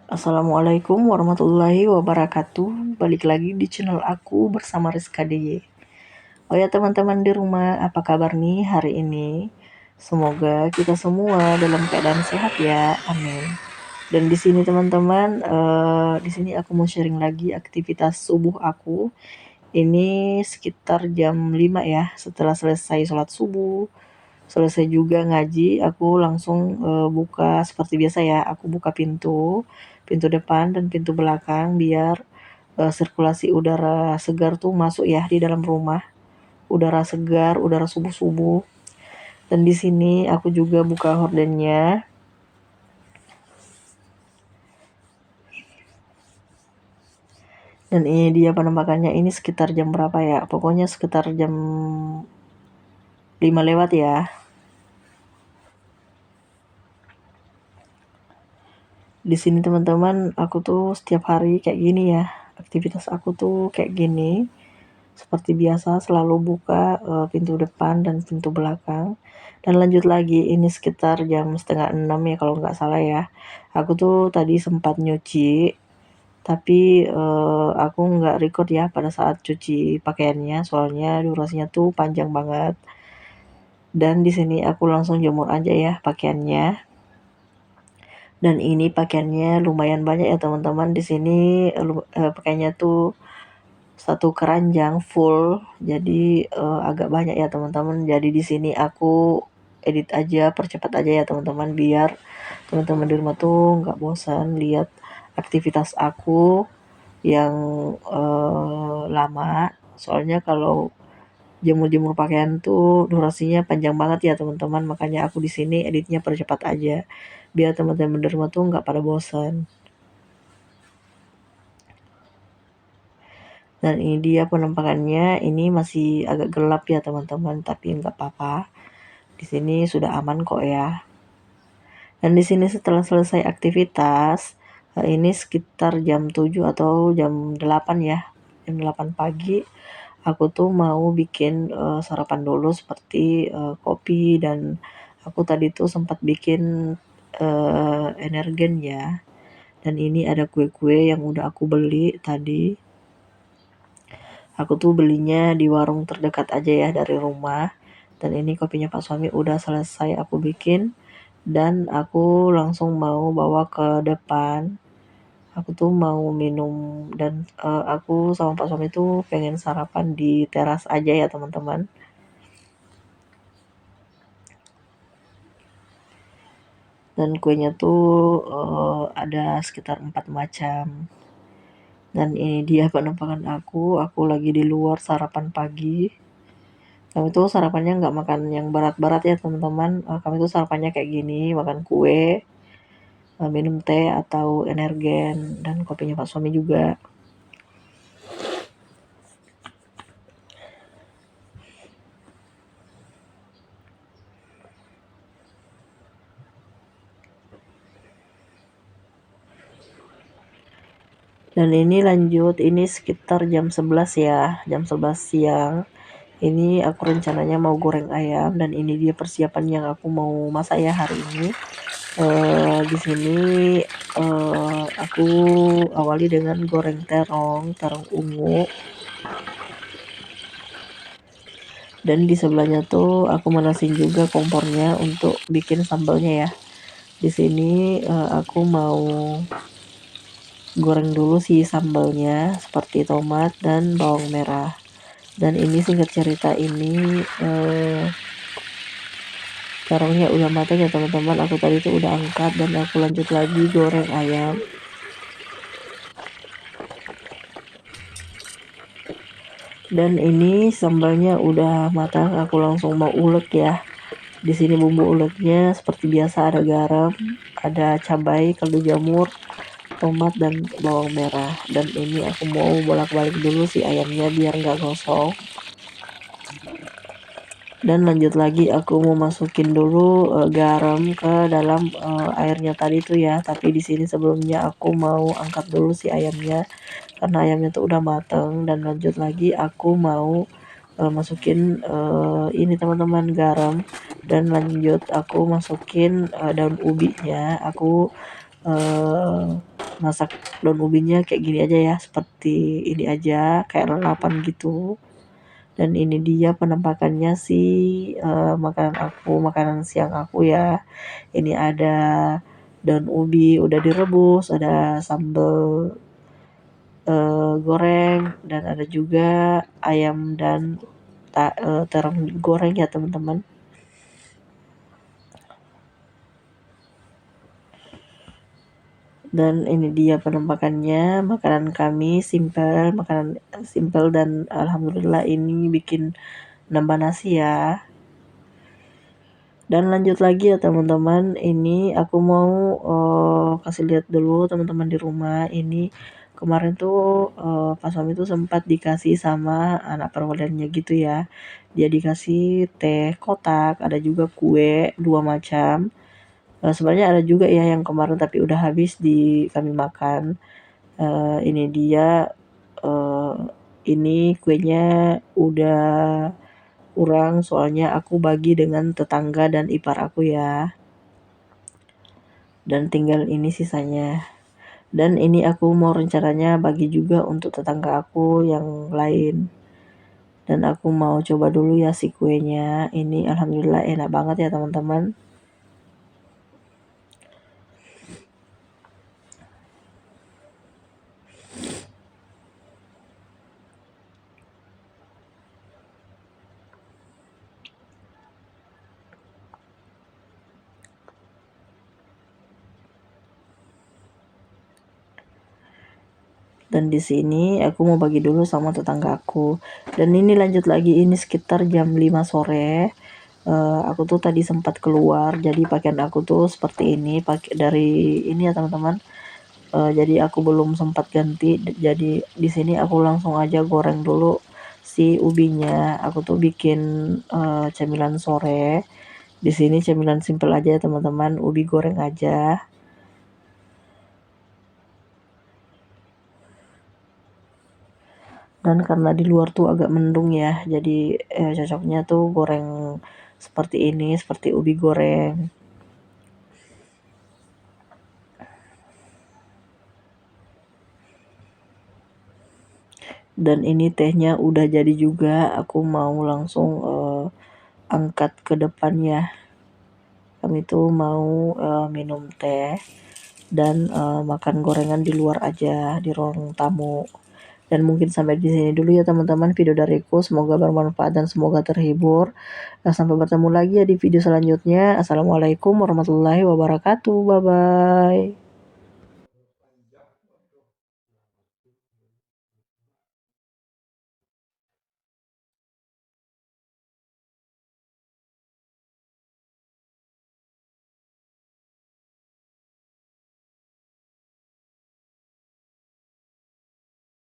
Assalamualaikum warahmatullahi wabarakatuh. Balik lagi di channel aku bersama Rizka DY. Oh ya teman-teman di rumah, apa kabar nih hari ini? Semoga kita semua dalam keadaan sehat ya. Amin. Dan di sini teman-teman, di sini aku mau sharing lagi aktivitas subuh aku. Ini sekitar jam 5 ya, setelah selesai sholat subuh. Selesai juga ngaji, aku langsung buka seperti biasa ya, aku buka pintu depan dan pintu belakang biar sirkulasi udara segar tuh masuk ya di dalam rumah. Udara segar, udara subuh-subuh. Dan di sini aku juga buka hordennya. Dan ini dia penampakannya, ini sekitar jam berapa ya? Pokoknya sekitar jam 5 lewat ya. Di sini teman-teman, aku tuh setiap hari kayak gini ya. Aktivitas aku tuh kayak gini. Seperti biasa selalu buka pintu depan dan pintu belakang. Dan lanjut lagi, ini sekitar jam setengah 6 ya kalau nggak salah ya. Aku tuh tadi sempat nyuci, tapi aku nggak record ya pada saat cuci pakaiannya, soalnya durasinya tuh panjang banget. Dan di sini aku langsung jemur aja ya pakaiannya. Dan ini pakaiannya lumayan banyak ya teman-teman. Di sini pakaiannya tuh satu keranjang full, jadi agak banyak ya teman-teman. Jadi di sini aku edit aja, percepat aja ya teman-teman, biar teman-teman di rumah tuh nggak bosan lihat aktivitas aku yang lama. Soalnya kalau jemur-jemur pakaian tuh durasinya panjang banget ya teman-teman, makanya aku di sini editnya percepat aja biar teman-teman di rumah tuh nggak pada bosan. Dan ini dia penampakannya, ini masih agak gelap ya teman-teman, tapi nggak apa-apa. Di sini sudah aman kok ya. Dan di sini setelah selesai aktivitas, ini sekitar jam 7 atau jam 8 ya. Jam 8 pagi, aku tuh mau bikin sarapan dulu seperti kopi, dan aku tadi tuh sempat bikin energen ya. Dan ini ada kue-kue yang udah aku beli tadi. Aku tuh belinya di warung terdekat aja ya dari rumah. Dan ini kopinya Pak Suami udah selesai aku bikin. Dan aku langsung mau bawa ke depan. Aku tuh mau minum, dan aku sama Pak Suami tuh pengen sarapan di teras aja ya teman-teman. Dan kuenya tuh ada sekitar 4 macam. Dan ini dia penampakan aku lagi di luar sarapan pagi. Kami tuh sarapannya nggak makan yang berat-berat ya teman-teman. Kami tuh sarapannya kayak gini, makan kue, minum teh atau energen, dan kopinya Pak Suami juga. Dan ini lanjut, ini sekitar jam 11 ya, jam 11 siang. Ini aku rencananya mau goreng ayam, dan ini dia persiapan yang aku mau masak ya hari ini. Di sini aku awali dengan goreng terong ungu. Dan di sebelahnya tuh aku manasin juga kompornya untuk bikin sambalnya ya. Di sini aku mau goreng dulu si sambalnya seperti tomat dan bawang merah. Dan ini singkat cerita, ini terongnya udah matang ya teman-teman. Aku tadi tuh udah angkat dan aku lanjut lagi goreng ayam. Dan ini sambalnya udah matang, aku langsung mau ulek ya. Di sini bumbu uleknya seperti biasa, ada garam, ada cabai, kaldu jamur, tomat, dan bawang merah. Dan ini aku mau bolak-balik dulu si ayamnya biar nggak gosong. Dan lanjut lagi aku mau masukin dulu garam ke dalam airnya tadi tuh ya. Tapi di sini sebelumnya aku mau angkat dulu si ayamnya karena ayamnya tuh udah mateng. Dan lanjut lagi aku mau masukin ini teman-teman, garam. Dan lanjut aku masukin daun ubinya. Aku masak daun ubinya kayak gini aja ya, seperti ini aja, kayak lalapan gitu. Dan ini dia penampakannya sih makanan siang aku ya. Ini ada daun ubi udah direbus, ada sambal goreng, dan ada juga ayam dan terong goreng ya teman-teman. Dan ini dia penampakannya, makanan kami simpel dan alhamdulillah ini bikin nambah nasi ya. Dan lanjut lagi ya teman-teman, ini aku mau kasih lihat dulu teman-teman di rumah. Ini kemarin tuh pas suami tuh sempat dikasih sama anak perwakilannya gitu ya. Dia dikasih teh kotak, ada juga kue 2 macam. Sebenarnya ada juga ya yang kemarin tapi udah habis di kami makan. Ini dia, ini kuenya udah kurang soalnya aku bagi dengan tetangga dan ipar aku ya. Dan tinggal ini sisanya. Dan ini aku mau rencananya bagi juga untuk tetangga aku yang lain. Dan aku mau coba dulu ya si kuenya. Ini alhamdulillah enak banget ya teman-teman. Dan di sini aku mau bagi dulu sama tetangga aku. Dan ini lanjut lagi, ini sekitar jam 5 sore. Aku tuh tadi sempat keluar, jadi pakaian aku tuh seperti ini, pakai dari ini ya teman-teman. Jadi aku belum sempat ganti, jadi di sini aku langsung aja goreng dulu si ubinya. Aku tuh bikin cemilan sore. Di sini cemilan simpel aja ya teman-teman, ubi goreng aja. Dan karena di luar tuh agak mendung ya, jadi cocoknya tuh goreng seperti ini, seperti ubi goreng. Dan ini tehnya udah jadi juga, aku mau langsung angkat ke depan ya. Kami tuh mau minum teh dan makan gorengan di luar aja, di ruang tamu. Dan mungkin sampai di sini dulu ya teman-teman video dariku, semoga bermanfaat dan semoga terhibur. Sampai bertemu lagi ya di video selanjutnya. Assalamualaikum warahmatullahi wabarakatuh. Bye bye.